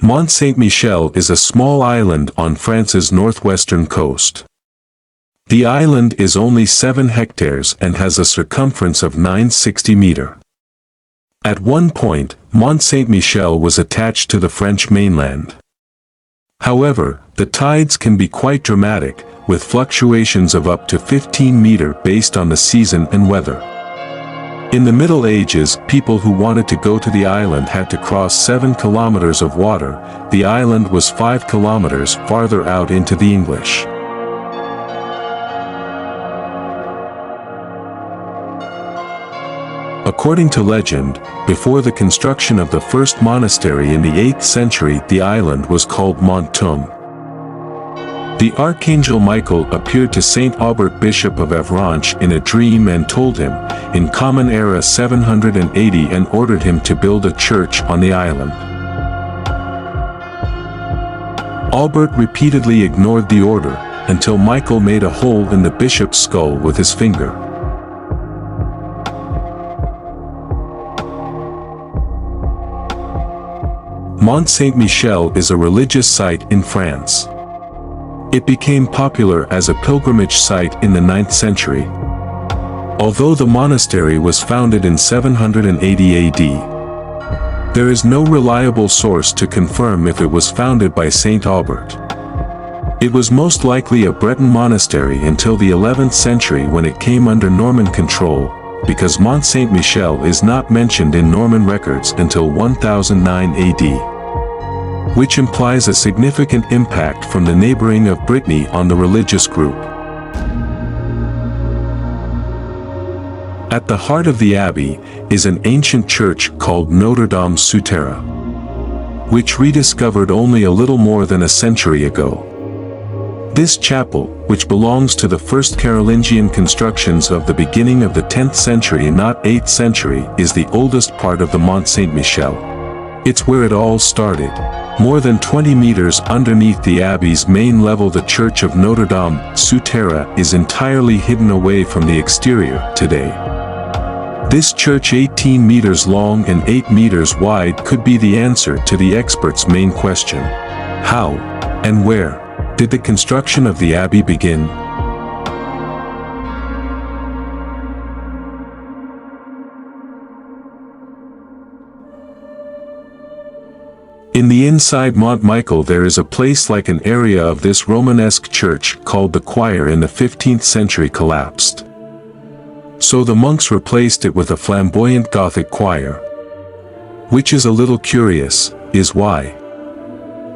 Mont Saint Michel is a small island on France's northwestern coast. The island is only 7 hectares and has a circumference of 960 meters. At one point, Mont Saint Michel was attached to the French mainland. However, the tides can be quite dramatic, with fluctuations of up to 15 meters based on the season and weather. In the Middle Ages, people who wanted to go to the island had to cross 7 kilometers of water. The island was 5 kilometers farther out into the English. According to legend, before the construction of the first monastery in the 8th century, the island was called Mont Saint Michel. The Archangel Michael appeared to Saint Aubert, Bishop of Avranches, in a dream and told him, in Common Era 780, and ordered him to build a church on the island. Aubert repeatedly ignored the order, until Michael made a hole in the bishop's skull with his finger. Mont Saint Michel is a religious site in France. It became popular as a pilgrimage site in the 9th century. Although the monastery was founded in 780 AD, there is no reliable source to confirm if it was founded by Saint Aubert. It was most likely a Breton monastery until the 11th century, when it came under Norman control, because Mont Saint Michel is not mentioned in Norman records until 1009 AD, which implies a significant impact from the neighboring of Brittany on the religious group. At the heart of the abbey is an ancient church called Notre Dame sous terre, which rediscovered only a little more than a century ago. This chapel, which belongs to the first Carolingian constructions of the beginning of the 10th century and not 8th century, is the oldest part of the Mont Saint Michel. It's where it all started. More than 20 meters underneath the abbey's main level, the church of Notre Dame sous terre is entirely hidden away from the exterior today. This church, 18 meters long and 8 meters wide, could be the answer to the experts' main question: how and where did the construction of the abbey begin? In the inside Mont Michael there is a place like an area of this Romanesque church called the choir. In the 15th century collapsed, so the monks replaced it with a flamboyant Gothic choir. Which is a little curious, is why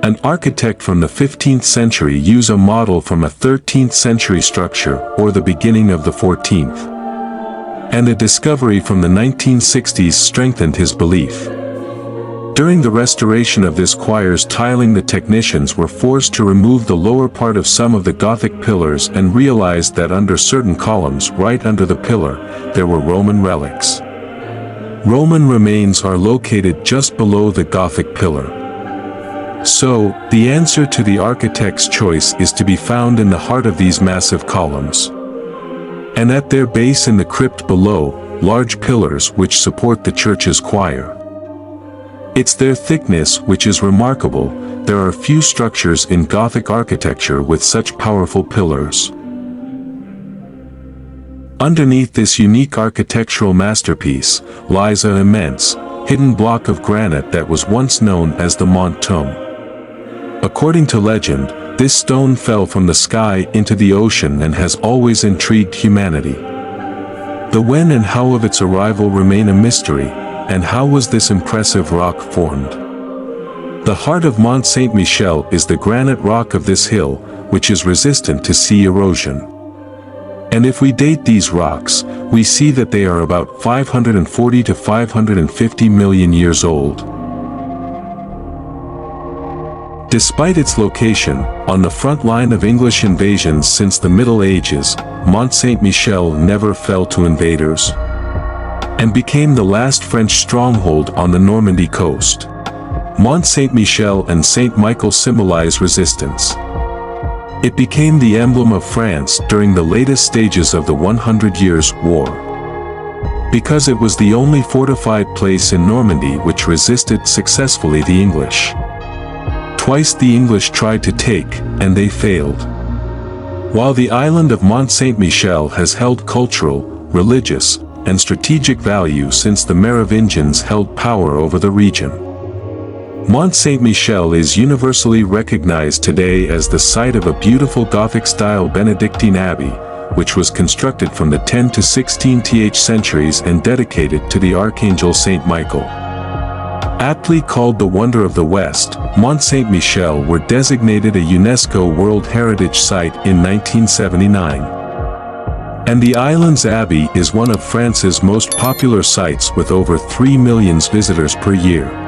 an architect from the 15th century used a model from a 13th century structure or the beginning of the 14th. And a discovery from the 1960s strengthened his belief. During the restoration of this choir's tiling, the technicians were forced to remove the lower part of some of the Gothic pillars and realized that under certain columns right under the pillar, there were Roman relics. Roman remains are located just below the Gothic pillar. So, the answer to the architect's choice is to be found in the heart of these massive columns. And at their base in the crypt below, large pillars which support the church's choir. It's their thickness which is remarkable. There are few structures in Gothic architecture with such powerful pillars. Underneath this unique architectural masterpiece lies an immense, hidden block of granite that was once known as the Mont Saint Michel. According to legend, this stone fell from the sky into the ocean and has always intrigued humanity. The when and how of its arrival remain a mystery. And how was this impressive rock formed? The heart of Mont Saint Michel is the granite rock of this hill, which is resistant to sea erosion. And if we date these rocks, we see that they are about 540 to 550 million years old. Despite its location, on the front line of English invasions since the Middle Ages, Mont Saint Michel never fell to invaders, and became the last French stronghold on the Normandy coast. Mont Saint Michel and Saint Michael symbolize resistance. It became the emblem of France during the latest stages of the 100 Years' War, because it was the only fortified place in Normandy which resisted successfully the English. Twice the English tried to take, and they failed. While the island of Mont Saint Michel has held cultural, religious, and strategic value since the Merovingians held power over the region. Mont Saint Michel is universally recognized today as the site of a beautiful Gothic-style Benedictine abbey, which was constructed from the 10th to 16th centuries and dedicated to the Archangel Saint Michael. Aptly called the Wonder of the West, Mont Saint Michel were designated a UNESCO World Heritage Site in 1979. And the island's abbey is one of France's most popular sites with over 3 million visitors per year.